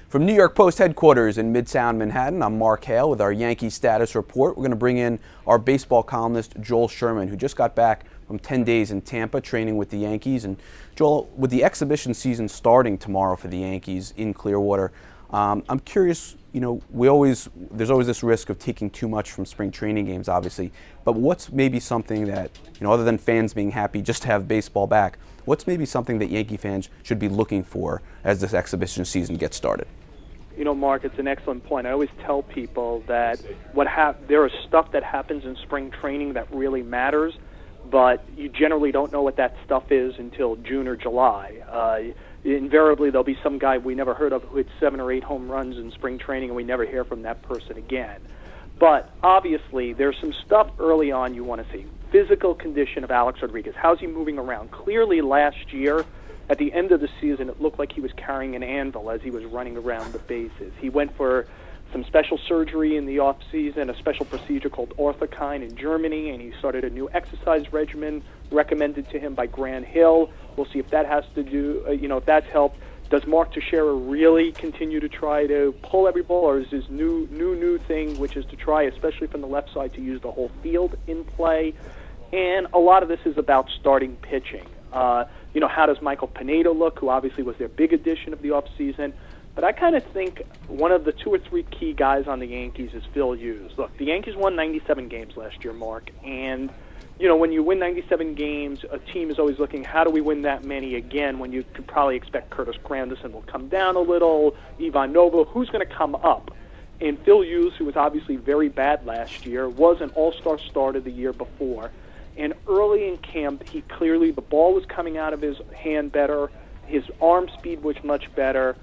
From New York Post headquarters in Midtown Manhattan, I'm Mark Hale with our Yankee status report. We're going to bring in our baseball columnist, Joel Sherman, who just got back from 10 days in Tampa training with the Yankees. And Joel, with the exhibition season starting tomorrow for the Yankees in Clearwater, I'm curious, there's always this risk of taking too much from spring training games, obviously, but what's maybe something that, other than fans being happy just to have baseball back, what's maybe something that Yankee fans should be looking for as this exhibition season gets started? Mark, it's an excellent point. I always tell people that there is stuff that happens in spring training that really matters, but you generally don't know what that stuff is until June or July. Invariably, there'll be some guy we never heard of who hit 7 or 8 home runs in spring training, and we never hear from that person again. But obviously, there's some stuff early on you want to see. Physical condition of Alex Rodriguez. How's he moving around? Clearly, last year, at the end of the season, it looked like he was carrying an anvil as he was running around the bases. He went for some special surgery in the off-season, a special procedure called orthokine in Germany, and he started a new exercise regimen recommended to him by Hale. We'll see if that has to do, if that's helped. Does Mark Teixeira really continue to try to pull every ball, or is this new thing, which is to try, especially from the left side, to use the whole field in play? And a lot of this is about starting pitching. How does Michael Pineda look, who obviously was their big addition of the offseason? But I kind of think one of the 2 or 3 key guys on the Yankees is Phil Hughes. Look, the Yankees won 97 games last year, Mark, and when you win 97 games, a team is always looking, how do we win that many again, when you could probably expect Curtis Granderson will come down a little, Ivan Nova, who's going to come up? And Phil Hughes, who was obviously very bad last year, was an all-star starter the year before. And early in camp, the ball was coming out of his hand better, his arm speed was much better.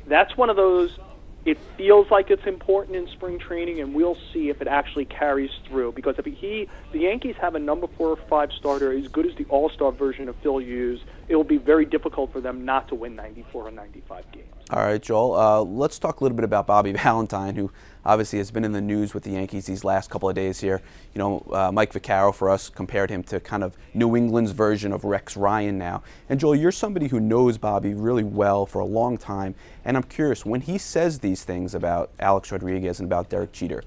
That's one of those, it feels like it's important in spring training, and we'll see if it actually carries through. Because if the Yankees have a number 4 or 5 starter as good as the all-star version of Phil Hughes, it will be very difficult for them not to win 94 or 95 games. All right, Joel, let's talk a little bit about Bobby Valentine, who obviously has been in the news with the Yankees these last couple of days here. Mike Vaccaro for us compared him to kind of New England's version of Rex Ryan now. And Joel, you're somebody who knows Bobby really well for a long time, and I'm curious, when he says these things about Alex Rodriguez and about Derek Jeter,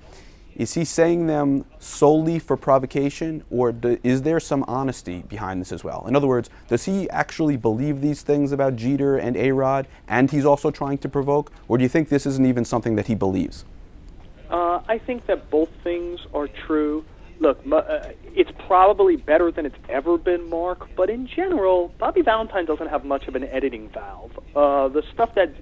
is he saying them solely for provocation, or is there some honesty behind this as well? In other words, does he actually believe these things about Jeter and A-Rod, and he's also trying to provoke, or do you think this isn't even something that he believes? I think that both things are true. Look, it's probably better than it's ever been, Mark, but in general, Bobby Valentine doesn't have much of an editing valve. The stuff that,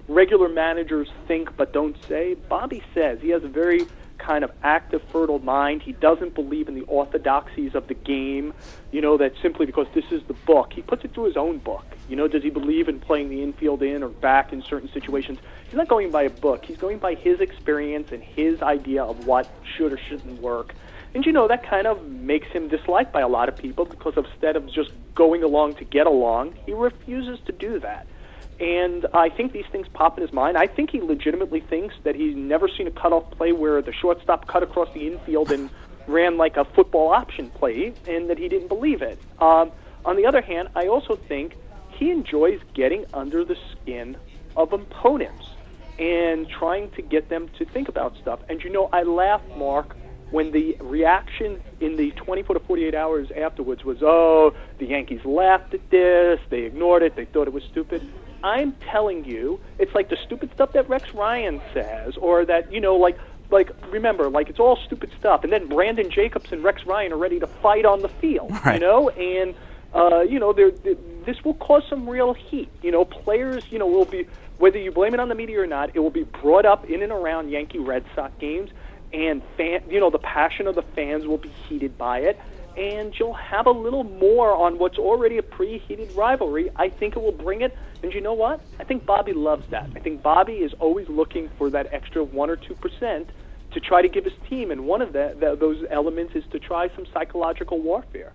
regular managers think but don't say, Bobby says. He has a very kind of active, fertile mind. He doesn't believe in the orthodoxies of the game, that simply because this is the book. He puts it through his own book. Does he believe in playing the infield in or back in certain situations? He's not going by a book. He's going by his experience and his idea of what should or shouldn't work. And, that kind of makes him disliked by a lot of people because instead of just going along to get along, he refuses to do that. And I think these things pop in his mind. I think he legitimately thinks that he's never seen a cutoff play where the shortstop cut across the infield and ran like a football option play, and that he didn't believe it. On the other hand, I also think he enjoys getting under the skin of opponents and trying to get them to think about stuff. And, I laugh, Mark, when the reaction in the 24 to 48 hours afterwards was, oh, the Yankees laughed at this, they ignored it, they thought it was stupid. I'm telling you, it's like the stupid stuff that Rex Ryan says, or that, remember, it's all stupid stuff. And then Brandon Jacobs and Rex Ryan are ready to fight on the field, right. And, this will cause some real heat. Players, will be, whether you blame it on the media or not, it will be brought up in and around Yankee Red Sox games, and, the passion of the fans will be heated by it. And you'll have a little more on what's already a preheated rivalry. I think it will bring it. And you know what? I think Bobby loves that. I think Bobby is always looking for that extra 1 or 2% to try to give his team. And one of those elements is to try some psychological warfare.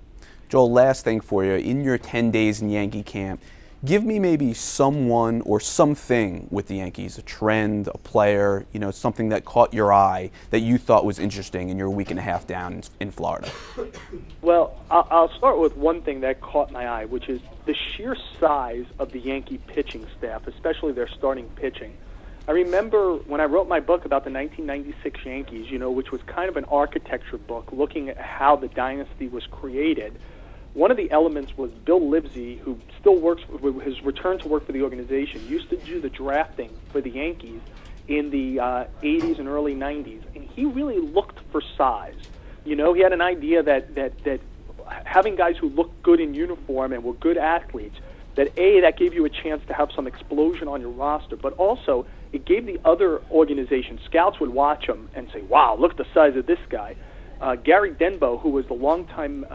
Joel, last thing for you. In your 10 days in Yankee camp, give me maybe someone or something with the Yankees, a trend, a player, something that caught your eye that you thought was interesting in your week and a half down in Florida. Well, I'll start with one thing that caught my eye, which is the sheer size of the Yankee pitching staff, especially their starting pitching. I remember when I wrote my book about the 1996 Yankees, which was kind of an architecture book looking at how the dynasty was created. One of the elements was Bill Livesey, who still works, has returned to work for the organization, used to do the drafting for the Yankees in the 80s and early 90s, and he really looked for size. He had an idea that having guys who looked good in uniform and were good athletes, that gave you a chance to have some explosion on your roster, but also it gave the other organizations, scouts would watch them and say, wow, look at the size of this guy. Gary Denbo, who was the longtime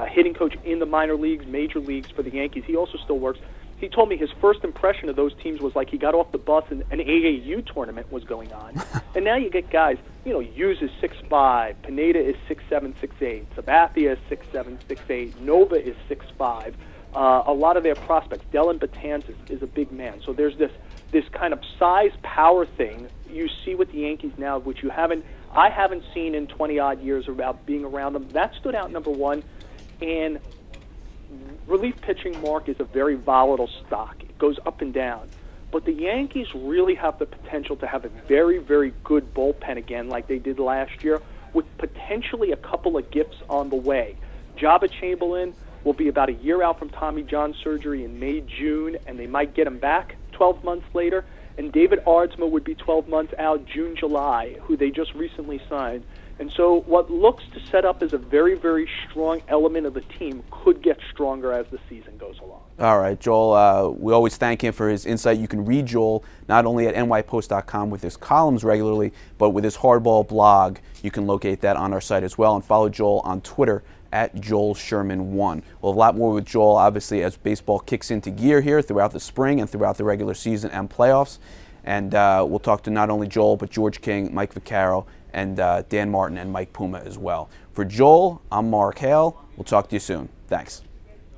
hitting coach in the minor leagues, major leagues for the Yankees, he also still works. He told me his first impression of those teams was like he got off the bus and an AAU tournament was going on. And now you get guys, Hughes is 6'5", Pineda is 6'7", 6'8", Sabathia is 6'7", 6'8", Nova is 6'5". A lot of their prospects, Dellin Betances is a big man. So there's this kind of size power thing you see with the Yankees now, which I haven't seen in 20-odd years about being around them. That stood out, number one. And relief pitching, Mark, is a very volatile stock. It goes up and down. But the Yankees really have the potential to have a very, very good bullpen again like they did last year, with potentially a couple of gifts on the way. Jabba Chamberlain will be about a year out from Tommy John surgery in May, June, and they might get him back 12 months later. And David Ardsma would be 12 months out, June, July, who they just recently signed. And so what looks to set up as a very, very strong element of the team could get stronger as the season goes along. All right, Joel, we always thank him for his insight. You can read Joel not only at nypost.com with his columns regularly, but with his Hardball blog. You can locate that on our site as well. And follow Joel on Twitter at JoelSherman1. We'll have a lot more with Joel, obviously, as baseball kicks into gear here throughout the spring and throughout the regular season and playoffs. And we'll talk to not only Joel, but George King, Mike Vaccaro, and Dan Martin and Mike Puma as well. For Joel, I'm Mark Hale. We'll talk to you soon. Thanks.